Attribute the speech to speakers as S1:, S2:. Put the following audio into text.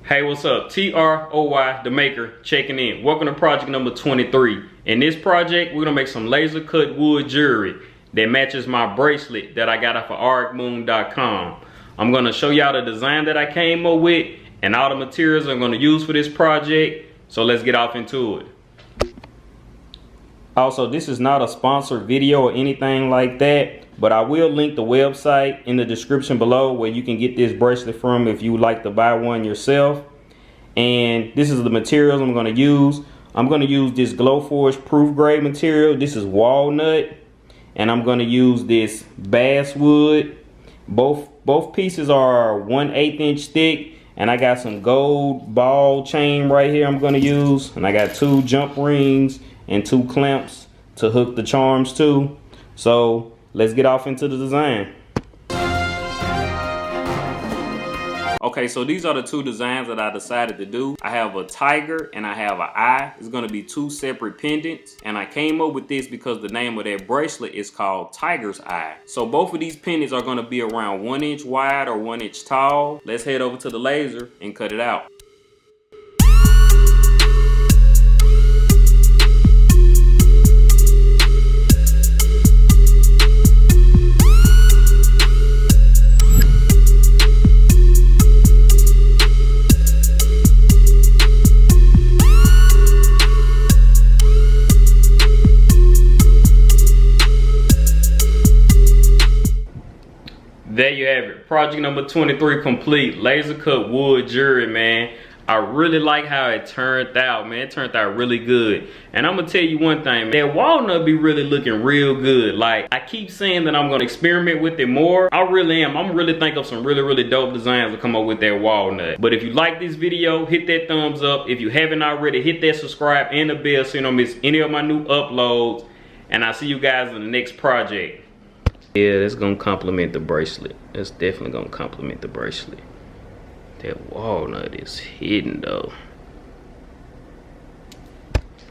S1: Hey, what's up? TROY, the maker, checking in. Welcome to project number 23. In this project, we're gonna make some laser cut wood jewelry that matches my bracelet that I got off of arcmoon.com. I'm gonna show y'all the design that I came up with and all the materials I'm gonna use for this project. So let's get off into it. Also, this is not a sponsored video or anything like that, but I will link the website in the description below where you can get this bracelet from if you would like to buy one yourself. And this is the materials I'm going to use. I'm going to use this Glowforge proof grade material. This is walnut, and I'm going to use this basswood. Both pieces are 1/8 inch thick, and I got some gold ball chain right here I'm going to use, and I got 2 jump rings and 2 clamps to hook the charms to. So let's get off into the design. Okay, so these are the 2 designs that I decided to do. I have a tiger and I have an eye. It's gonna be 2 separate pendants. And I came up with this because the name of that bracelet is called Tiger's Eye. So both of these pendants are gonna be around 1 inch wide or 1 inch tall. Let's head over to the laser and cut it out. There you have it. Project number 23 complete. Laser cut wood jewelry, man. I really like how it turned out, man. It turned out really good. And I'm gonna tell you one thing, that walnut be really looking real good. Like, I keep saying that I'm gonna experiment with it more. I really am. I'm really thinking of some really dope designs to come up with that walnut. But if you like this video, hit that thumbs up. If you haven't already, hit that subscribe and the bell so you don't miss any of my new uploads. And I'll see you guys in the next project. Yeah, that's gonna complement the bracelet. That's definitely gonna complement the bracelet. That walnut is hidden though.